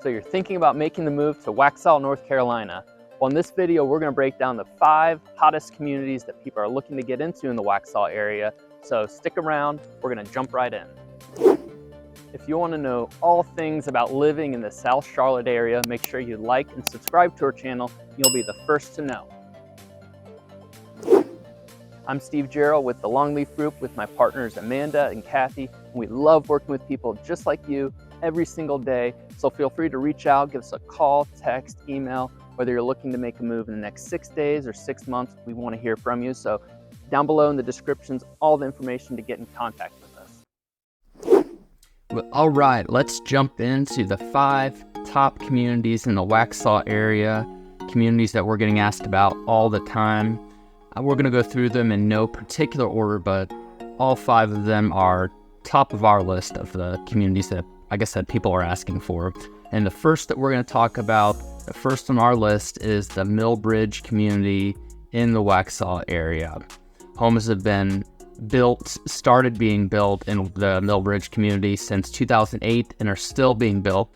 So you're thinking about making the move to Waxhaw, North Carolina. Well, in this video, we're going to break down the 5 hottest communities that people are looking to get into in the Waxhaw area. So stick around, we're going to jump right in. If you want to know all things about living in the South Charlotte area, make sure you like and subscribe to our channel. You'll be the first to know. I'm Steve Jarrell with the Longleaf Group with my partners Amanda and Kathy. And we love working with people just like you every single day. So feel free to reach out, give us a call, text, email, whether you're looking to make a move in the next 6 days or 6 months, we want to hear from you. So down below in the descriptions, all the information to get in contact with us. Well, all right, let's jump into the 5 top communities in the Waxhaw area, communities that we're getting asked about all the time. We're going to go through them in no particular order, but all 5 of them are top of our list of the communities that, like I said, people are asking for. And the first that we're going to talk about, the first on our list, is the Milbridge community in the Waxhaw area. Homes have been started being built in the Milbridge community since 2008 and are still being built.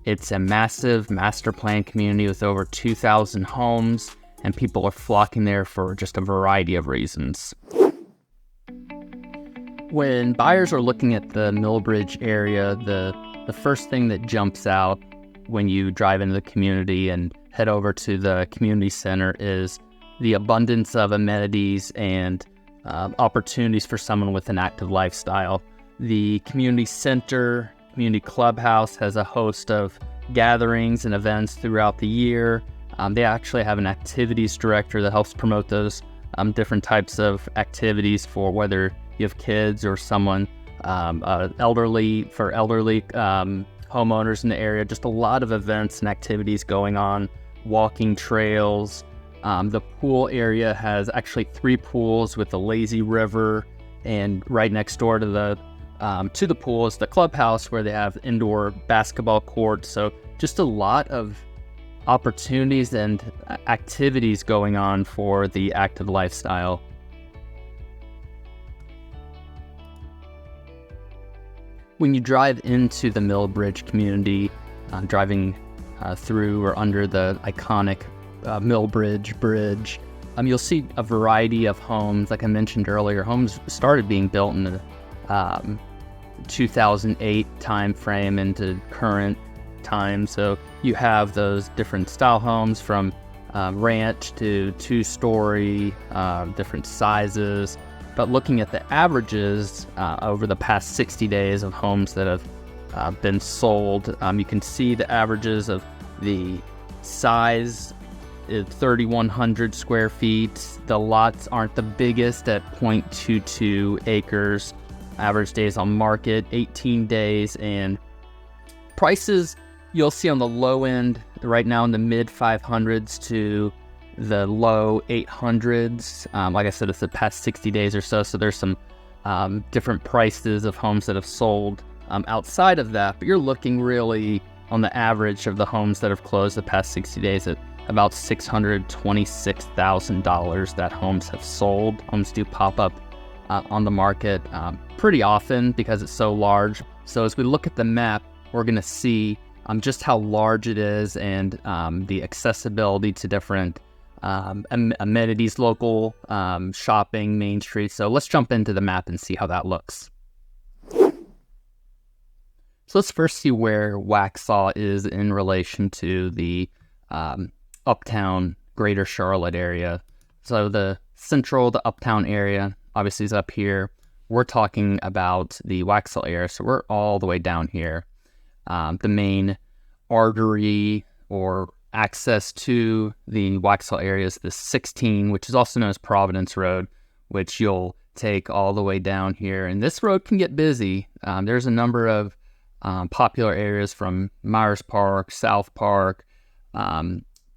It's a massive master plan community with over 2,000 homes, and people are flocking there for just a variety of reasons. When buyers are looking at the Milbridge area, the first thing that jumps out when you drive into the community and head over to the community center is the abundance of amenities and opportunities for someone with an active lifestyle. The community center, community clubhouse has a host of gatherings and events throughout the year. They actually have an activities director that helps promote those different types of activities for whether you have kids or someone elderly homeowners in the area. Just a lot of events and activities going on, walking trails. The pool area has actually 3 pools with a lazy river, and right next door to the pool is the clubhouse where they have indoor basketball courts. So just a lot of opportunities and activities going on for the active lifestyle. When you drive into the Milbridge community, driving through or under the iconic Milbridge Bridge, you'll see a variety of homes. Like I mentioned earlier, homes started being built in the 2008 time frame into current time. So you have those different style homes from ranch to 2-story, different sizes. But looking at the averages over the past 60 days of homes that have been sold, you can see the averages of the size is 3,100 square feet. The lots aren't the biggest at 0.22 acres. Average days on market, 18 days. And prices you'll see on the low end right now in the mid 500s to the low 800s. Like I said, it's the past 60 days or so. So there's some different prices of homes that have sold outside of that. But you're looking really on the average of the homes that have closed the past 60 days at about $626,000 that homes have sold. Homes do pop up on the market pretty often because it's so large. So as we look at the map, we're going to see just how large it is and the accessibility to different amenities, local shopping, Main Street. So let's jump into the map and see how that looks. So let's first see where Waxhaw is in relation to the uptown greater Charlotte area. So the central, the uptown area obviously is up here. We're talking about the Waxhaw area, so we're all the way down here. The main artery or access to the Waxhaw area is the 16, which is also known as Providence Road, which you'll take all the way down here. And this road can get busy. There's a number of popular areas from Myers Park, South Park,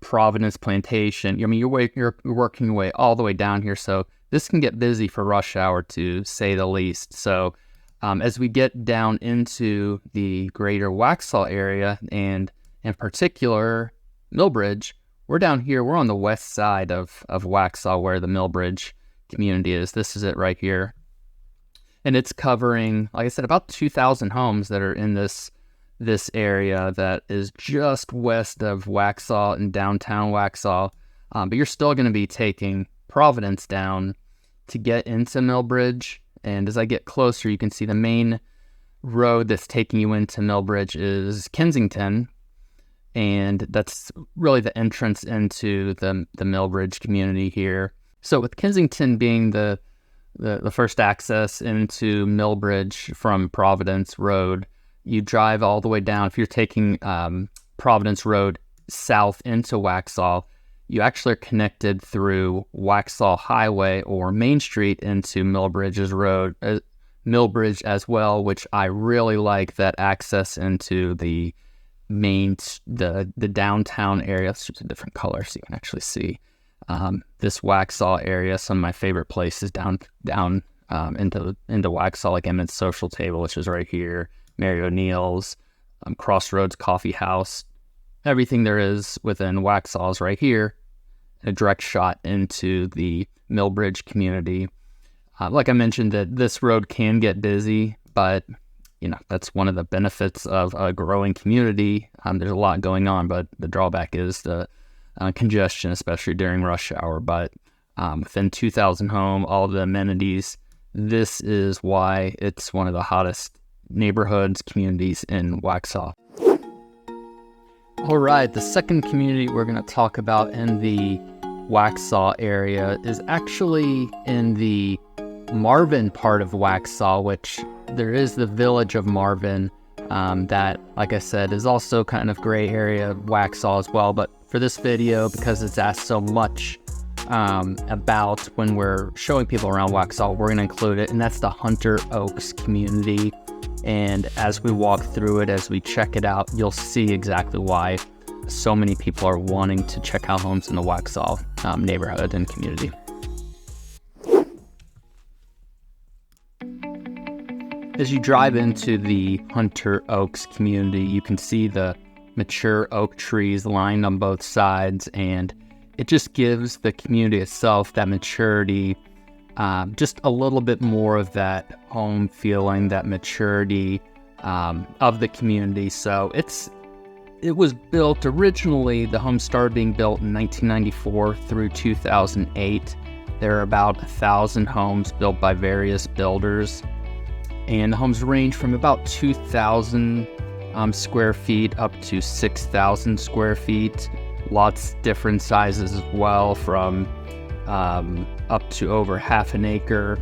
Providence Plantation. I mean, you're working your way all the way down here, so this can get busy for rush hour, to say the least. So as we get down into the greater Waxhaw area, and in particular Milbridge, we're down here. We're on the west side of Waxhaw, where the Milbridge community is. This is it right here. And it's covering, like I said, about 2,000 homes that are in this this area that is just west of Waxhaw in downtown Waxhaw, but you're still going to be taking Providence down to get into Milbridge. And as I get closer, you can see the main road that's taking you into Milbridge is Kensington, and that's really the entrance into the Milbridge community here. So with Kensington being the first access into Milbridge from Providence Road, you drive all the way down. If you're taking Providence Road south into Waxhaw, you actually are connected through Waxhaw Highway or Main Street into Milbridge as well, which I really like that access into the downtown area. It's just a different color so you can actually see this Waxhaw area. Some of my favorite places down into Waxhaw, like Emmett's Social Table, which is right here, Mary O'Neill's, Crossroads Coffee House. Everything there is within Waxhaw is right here. A direct shot into the Milbridge community. Like I mentioned, that this road can get busy, but that's one of the benefits of a growing community. There's a lot going on, but the drawback is the congestion, especially during rush hour. But within 2,000 home, all the amenities, this is why it's one of the hottest neighborhoods, communities in Waxhaw. All right, the second community we're going to talk about in the Waxhaw area is actually in the Marvin part of Waxhaw, which there is the village of Marvin that, like I said, is also kind of gray area of Waxhaw as well. But for this video, because it's asked so much about when we're showing people around Waxhaw, we're going to include it, and that's the Hunter Oaks community. And as we walk through it, as we check it out, you'll see exactly why so many people are wanting to check out homes in the Waxhaw neighborhood and community. As you drive into the Hunter Oaks community, you can see the mature oak trees lined on both sides, and it just gives the community itself that maturity, just a little bit more of that home feeling, that maturity of the community. So it was built originally, the home started being built in 1994 through 2008. There are about 1,000 homes built by various builders, and the homes range from about 2,000 square feet up to 6,000 square feet. Lots different sizes as well, from up to over half an acre.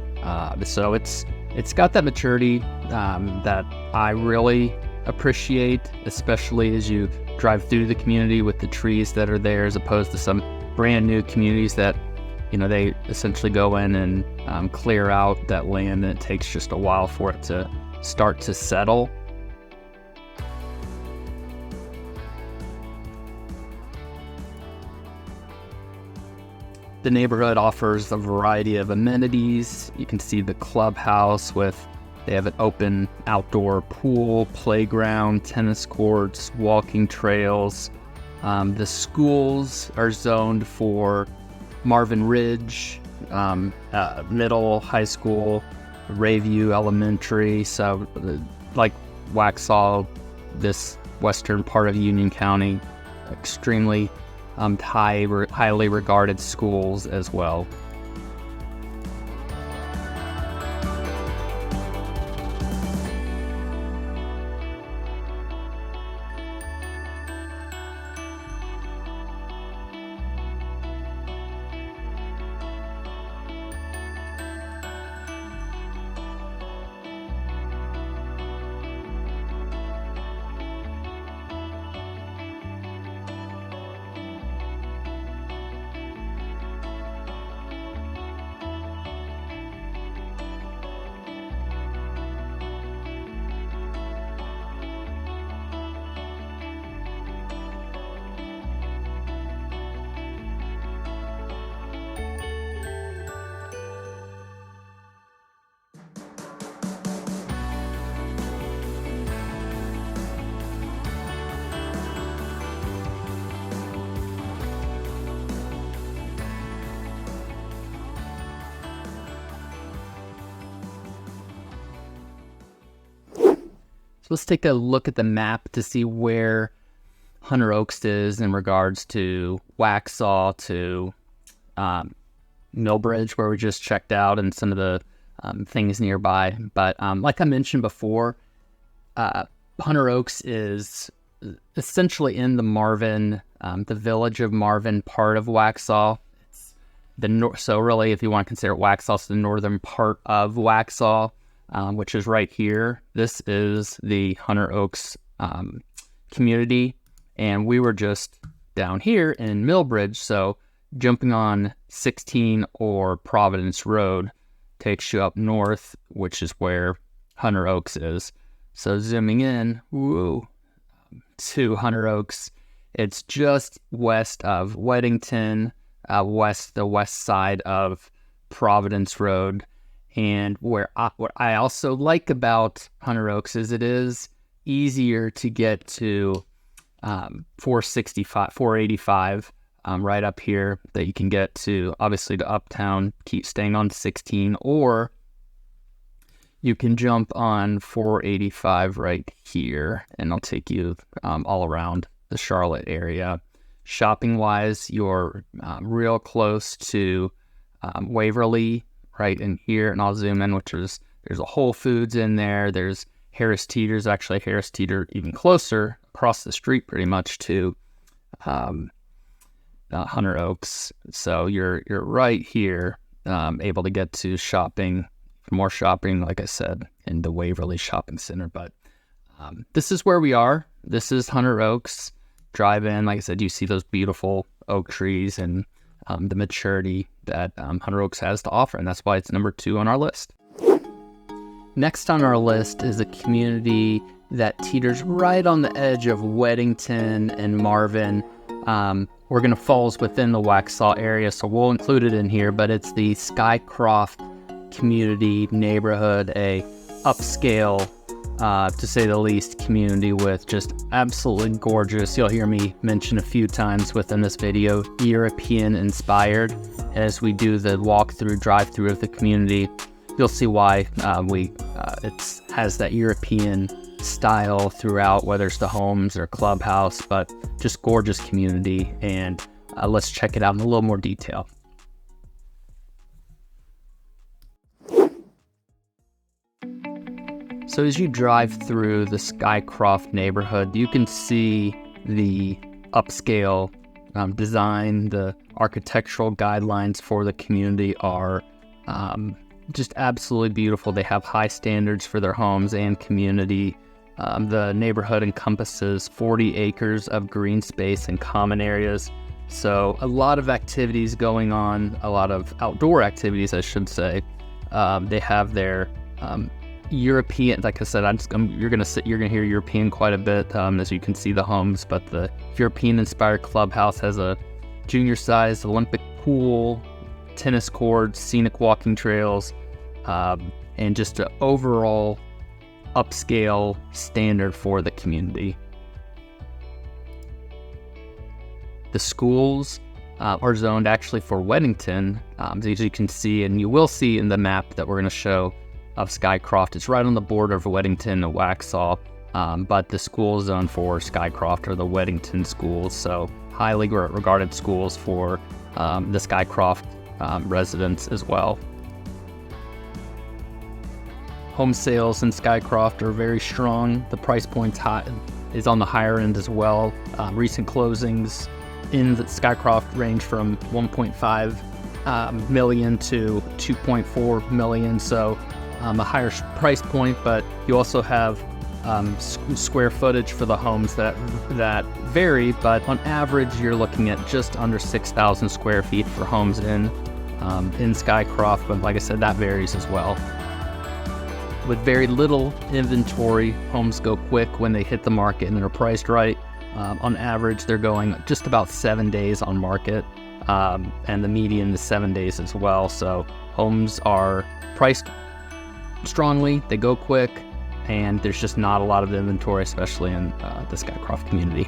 So it's got that maturity that I really appreciate, especially as you drive through the community with the trees that are there, as opposed to some brand new communities that they essentially go in and clear out that land, and it takes just a while for it to start to settle. The neighborhood offers a variety of amenities. You can see the clubhouse they have an open outdoor pool, playground, tennis courts, walking trails. The schools are zoned for Marvin Ridge, middle, high school, Rayview Elementary. So like Waxhaw, this western part of Union County, extremely highly regarded schools as well. So let's take a look at the map to see where Hunter Oaks is in regards to Waxhaw to Milbridge, where we just checked out, and some of the things nearby. But like I mentioned before, Hunter Oaks is essentially in the Marvin, the village of Marvin part of Waxhaw. It's so really, if you want to consider Waxhaw, it's the northern part of Waxhaw, which is right here. This is the Hunter Oaks community, and we were just down here in Milbridge. So jumping on 16 or Providence Road takes you up north, which is where Hunter Oaks is. So zooming in, to Hunter Oaks, it's just west of Weddington, the west side of Providence Road. And what I also like about Hunter Oaks is it is easier to get to 485 right up here, that you can get to, obviously, to Uptown, keep staying on 16, or you can jump on 485 right here, and I'll take you all around the Charlotte area. Shopping-wise, you're real close to Waverly right in here, and I'll zoom in, there's a Whole Foods in there. There's Harris Teeter's, actually Harris Teeter even closer, across the street pretty much to Hunter Oaks. So you're right here, able to get to more shopping, like I said, in the Waverly Shopping Center. But this is where we are. This is Hunter Oaks. Drive in, like I said, you see those beautiful oak trees and the maturity that Hunter Oaks has to offer, and that's why it's number 2 on our list. Next on our list is a community that teeters right on the edge of Weddington and Marvin. We're going to falls within the Waxhaw area, so we'll include it in here, but it's the Skyecoft community neighborhood, a upscale, to say the least, community with just absolutely gorgeous, you'll hear me mention a few times within this video, European inspired. As we do the walkthrough, drive-through of the community, you'll see why it has that European style throughout, whether it's the homes or clubhouse, but just gorgeous community. And let's check it out in a little more detail. So as you drive through the Skyecoft neighborhood, you can see the upscale design. The architectural guidelines for the community are just absolutely beautiful. They have high standards for their homes and community. The neighborhood encompasses 40 acres of green space and common areas. So a lot of activities going on, a lot of outdoor activities, I should say. They have their European, like I said, you're gonna hear European quite a bit, as you can see the homes. But the European-inspired clubhouse has a junior-sized Olympic pool, tennis courts, scenic walking trails, and just an overall upscale standard for the community. The schools are zoned actually for Weddington, as you can see, and you will see in the map that we're going to show of Skyecoft. It's right on the border of Weddington and Waxhaw, but the school zone for Skyecoft are the Weddington schools, so highly regarded schools for the Skyecoft residents as well. Home sales in Skyecoft are very strong. The price point is on the higher end as well. Recent closings in the Skyecoft range from 1.5 million to 2.4 million, so a higher price point, but you also have square footage for the homes that vary, but on average you're looking at just under 6,000 square feet for homes in Skyecoft, but like I said, that varies as well. With very little inventory, homes go quick when they hit the market and they're priced right. On average, they're going just about 7 days on market, and the median is 7 days as well. So homes are priced strongly, they go quick, and there's just not a lot of inventory, especially in the Skyecoft community.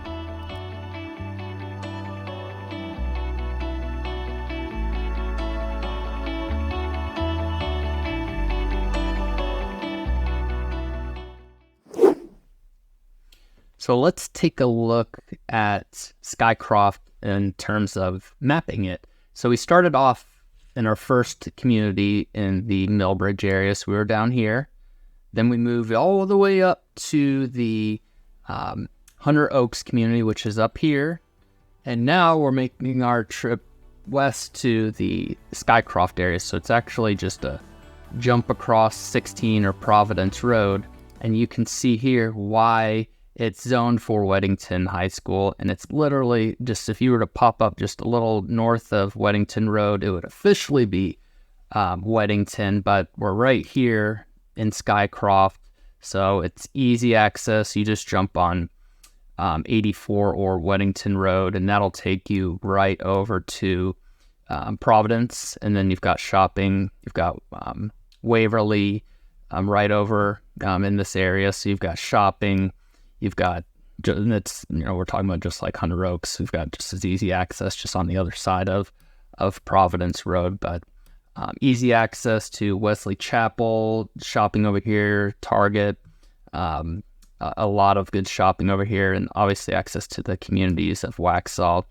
So let's take a look at Skyecoft in terms of mapping it. So we started off in our first community in the Milbridge area, so we were down here. Then we moved all the way up to the Hunter Oaks community, which is up here. And now we're making our trip west to the Skyecoft area. So it's actually just a jump across 16 or Providence Road. And you can see here why it's zoned for Weddington High School. And it's literally just, if you were to pop up just a little north of Weddington Road, it would officially be Weddington. But we're right here in Skyecoft. So it's easy access. You just jump on 84 or Weddington Road, and that'll take you right over to Providence. And then you've got shopping, you've got Waverly right over in this area. So you've got shopping, you've got, it's, we're talking about just like Hunter Oaks. We've got just as easy access just on the other side of Providence Road, but easy access to Wesley Chapel, shopping over here, Target, a lot of good shopping over here, and obviously access to the communities of Waxhaw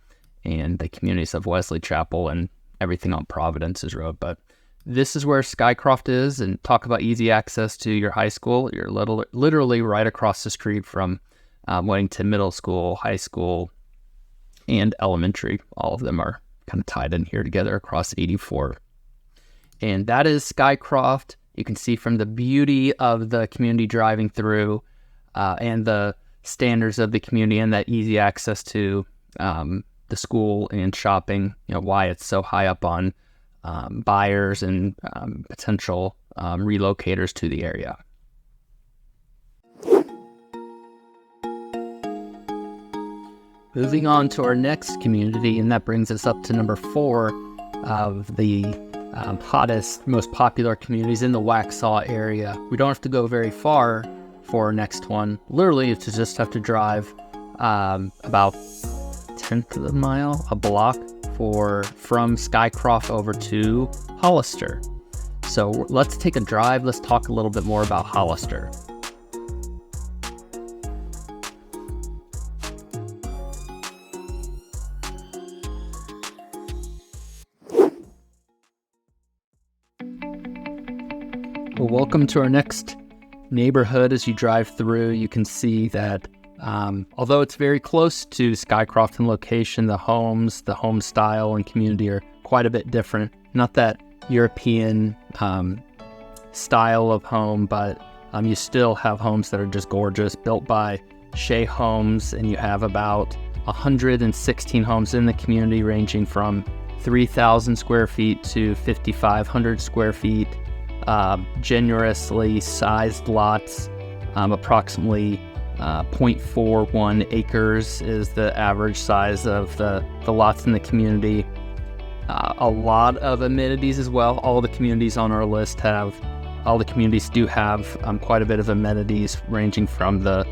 and the communities of Wesley Chapel and everything on Providence's Road. But this is where Skyecoft is, and talk about easy access to your high school. You're literally right across the street from Weddington Middle School, high school, and elementary. All of them are kind of tied in here together across 84. And that is Skyecoft. You can see from the beauty of the community driving through and the standards of the community and that easy access to the school and shopping, why it's so high up on buyers and potential relocators to the area. Moving on to our next community, and that brings us up to number 4 of the hottest, most popular communities in the Waxhaw area. We don't have to go very far for our next one. Literally, you just have to drive about 1/10 of a mile, a block, from Skyecoft over to Hollister. So let's take a drive. Let's talk a little bit more about Hollister. Well, welcome to our next neighborhood. As you drive through, you can see that although it's very close to Skyecoft in location, the homes, the home style and community are quite a bit different. Not that European style of home, but you still have homes that are just gorgeous, built by Shea Homes, and you have about 116 homes in the community, ranging from 3,000 square feet to 5,500 square feet. Generously sized lots, approximately 0.41 acres is the average size of the lots in the community. A lot of amenities as well. All the communities on our list all the communities do have quite a bit of amenities, ranging from the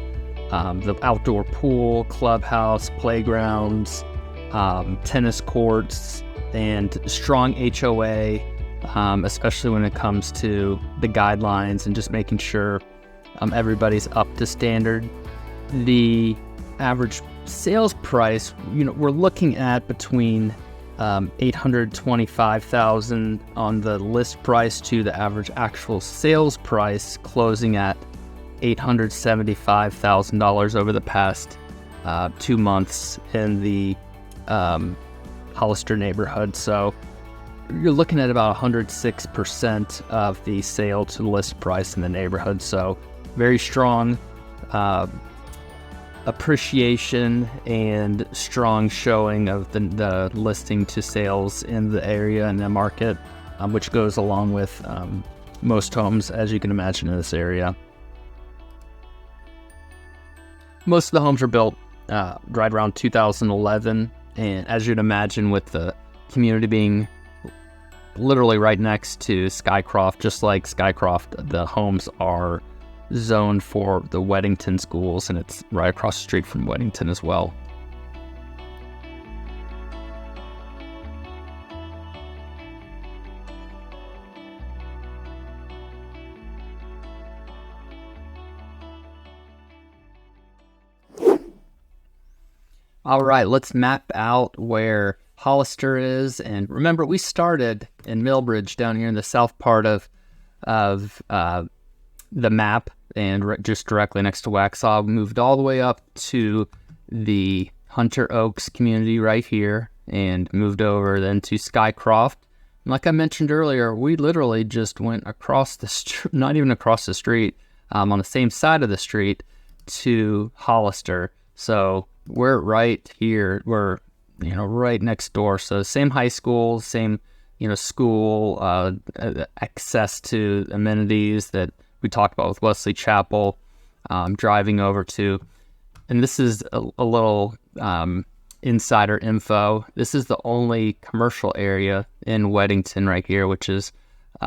outdoor pool, clubhouse, playgrounds, tennis courts, and strong HOA, especially when it comes to the guidelines and just making sure everybody's up to standard. The average sales price, we're looking at between $825,000 on the list price to the average actual sales price closing at $875,000 over the past 2 months in the Hollister neighborhood. So you're looking at about 106% of the sale to list price in the neighborhood. So very strong appreciation and strong showing of the listing to sales in the area and the market, which goes along with most homes, as you can imagine, in this area. Most of the homes are built right around 2011, and as you'd imagine, with the community being literally right next to Skyecoft, just like Skyecoft, the homes are zoned for the Weddington schools, and it's right across the street from Weddington as well. All right, let's map out where Hollister is. And remember, we started in Milbridge down here in the south part of the map, and just directly next to Waxhaw. We moved all the way up to the Hunter Oaks community right here, and moved over then to Skyecoft. And like I mentioned earlier, we literally just went across the street, not even across the street, on the same side of the street to Hollister. So we're right here. We're, right next door. So same high school, same, school, access to amenities that we talked about with Wesley Chapel, driving over to. And this is a little insider info. This is the only commercial area in Weddington right here, which is,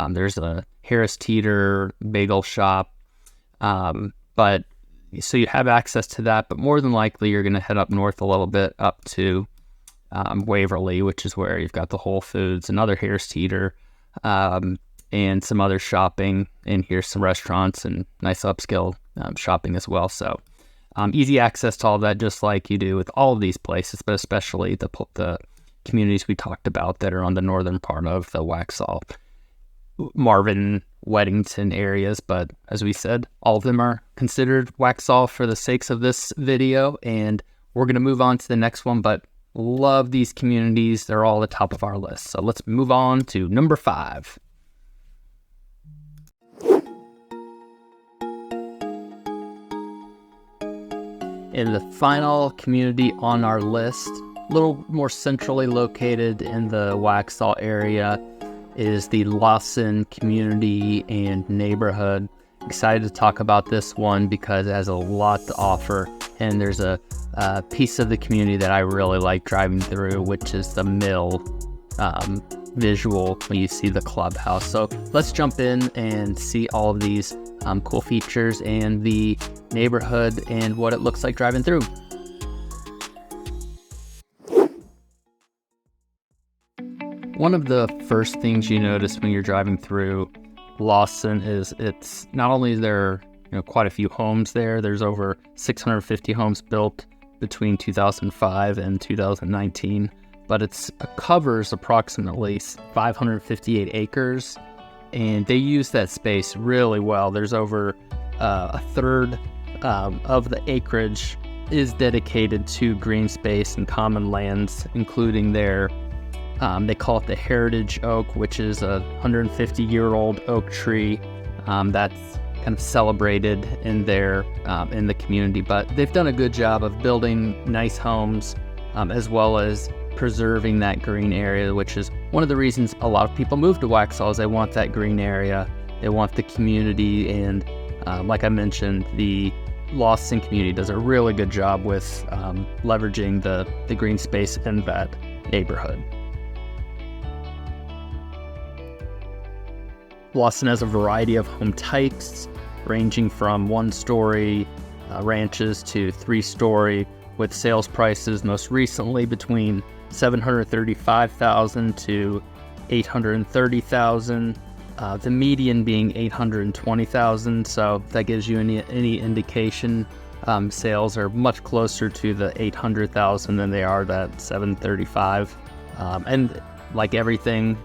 there's a Harris Teeter bagel shop. But so you have access to that, but more than likely you're going to head up north a little bit up to Waverly, which is where you've got the Whole Foods, another Harris Teeter, and some other shopping. And here's some restaurants and nice upscale shopping as well. So easy access to all of that, just like you do with all of these places, but especially the communities we talked about that are on the northern part of the Waxhaw, Marvin, Weddington areas. But as we said, all of them are considered Waxhaw for the sakes of this video, and we're going to move on to the next one. But love these communities. They're all at the top of our list. So let's move on to number 5. And the final community on our list, a little more centrally located in the Waxhaw area, is the Lawson community and neighborhood. Excited to talk about this one because it has a lot to offer, and there's a piece of the community that I really like driving through, which is the mill visual when you see the clubhouse. So let's jump in and see all of these cool features and the neighborhood and what it looks like driving through. One of the first things you notice when you're driving through Lawson is it's not only is there quite a few homes there. There's over 650 homes built between 2005 and 2019, but it covers approximately 558 acres, and they use that space really well. There's over a third of the acreage is dedicated to green space and common lands, including their they call it the heritage oak, which is a 150-year-old oak tree that's kind of celebrated in the community. But they've done a good job of building nice homes as well as preserving that green area, which is one of the reasons a lot of people move to Waxhaw. Is they want that green area, they want the community, and like I mentioned, the Lawson community does a really good job with leveraging the green space in that neighborhood. Lawson has a variety of home types, ranging from 1-story ranches to 3-story, with sales prices most recently between $735,000 to $830,000. The median being $820,000. So if that gives you any indication, sales are much closer to the $800,000 than they are that $735,000. And like everything,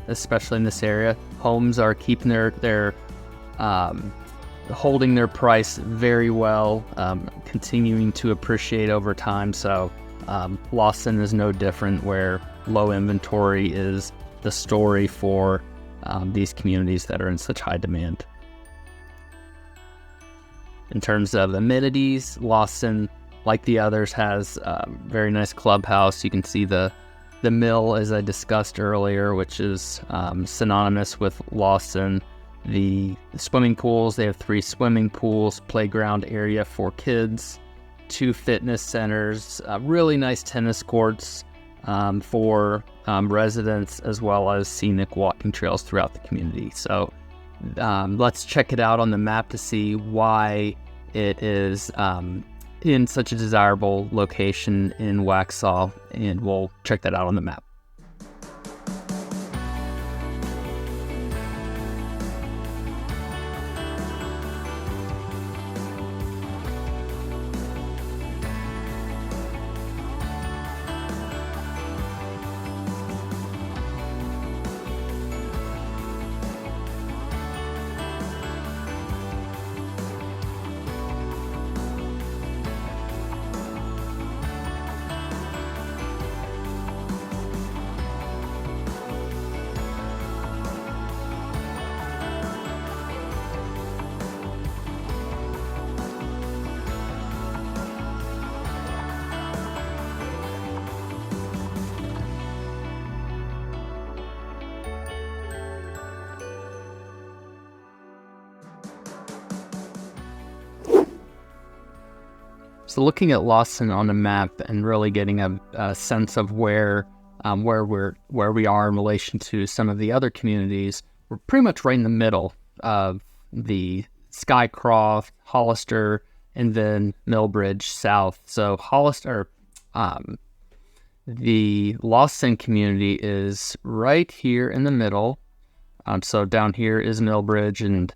especially in this area, homes are keeping their holding their price very well, continuing to appreciate over time. So Lawson is no different, where low inventory is the story for these communities that are in such high demand. In terms of amenities, Lawson, like the others, has a very nice clubhouse. You can see the mill, as I discussed earlier, which is synonymous with Lawson. The swimming pools, they have 3 swimming pools, playground area for kids, 2 fitness centers, really nice tennis courts for residents, as well as scenic walking trails throughout the community. So let's check it out on the map to see why it is in such a desirable location in Waxhaw, and we'll check that out on the map. So looking at Lawson on the map and really getting a sense of where we are in relation to some of the other communities, we're pretty much right in the middle of the Skyecoft, Hollister, and then Milbridge south. So Hollister, the Lawson community is right here in the middle. So down here is Milbridge, and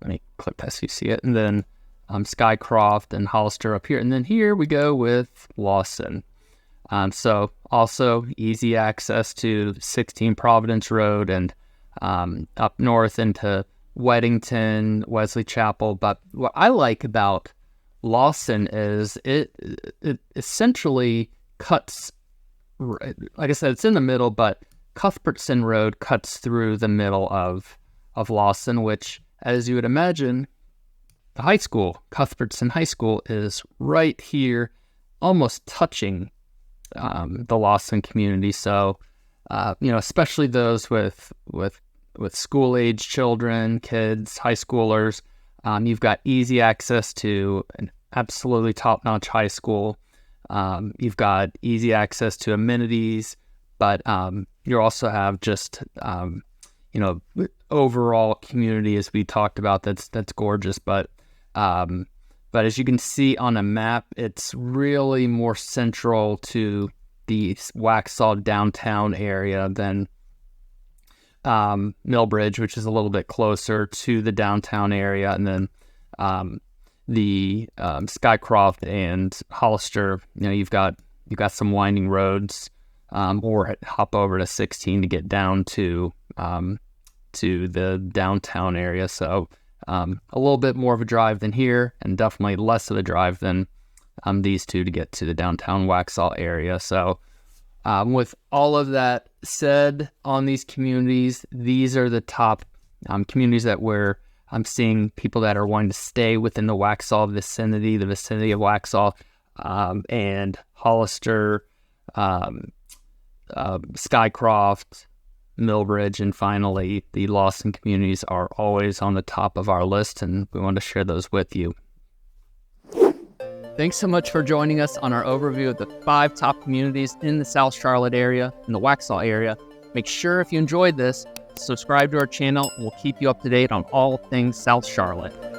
let me click that so you see it. And then Skyecoft and Hollister up here. And then here we go with Lawson. So also easy access to 16 Providence Road and up north into Weddington, Wesley Chapel. But what I like about Lawson is it essentially cuts, like I said, it's in the middle, but Cuthbertson Road cuts through the middle of Lawson, which, as you would imagine, the high school, Cuthbertson High School, is right here, almost touching the Lawson community. So, especially those with school-age children, kids, high schoolers, you've got easy access to an absolutely top-notch high school. You've got easy access to amenities, but you also have just overall community, as we talked about, that's gorgeous. But as you can see on a map, it's really more central to the Waxhaw downtown area than Milbridge, which is a little bit closer to the downtown area, and then the Skyecoft and Hollister. You've got some winding roads, or hop over to 16 to get down to the downtown area. So a little bit more of a drive than here, and definitely less of a drive than these two to get to the downtown Waxhaw area. So with all of that said on these communities, these are the top communities that I'm seeing people that are wanting to stay within the Waxhaw vicinity, the vicinity of Waxhaw, and Hollister, Skyecoft, Milbridge, and finally the Lawson communities are always on the top of our list, and we want to share those with you. Thanks so much for joining us on our overview of the 5 top communities in the South Charlotte area and the Waxhaw area. Make sure, if you enjoyed this, subscribe to our channel, and we'll keep you up to date on all things South Charlotte.